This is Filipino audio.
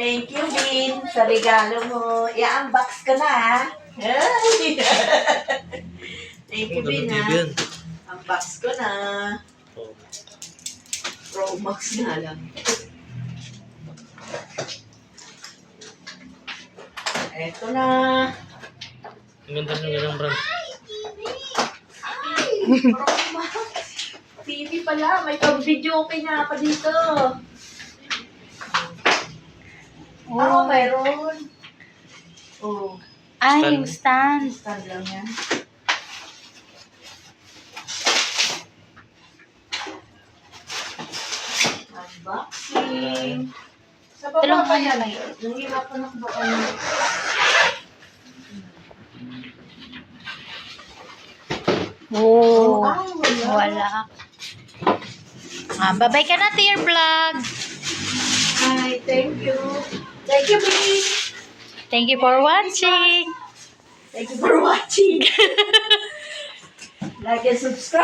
Thank you, Bin, sa regalo mo. I-unbox ka na, ha? Ay! Thank you, Bin, ha? Unbox ko na. Pro Max nga lang. Eto na. Ang ganda ng ganang brand. Pro Max. TV pala. May pag-video okay nga pa dito. Oh. Mayroon. Oh. Ay, Stand. yung stand. Stand lang yan. Unboxing. Sa baba Tulong ba ka yan? na kayo. Nahihirapan ako ba kayo? Oh, Wala. wala. Babay ka na, Dear Vlog. Hi, thank you. Thank you, baby. Thank you for watching. Thank you for watching. Like and subscribe.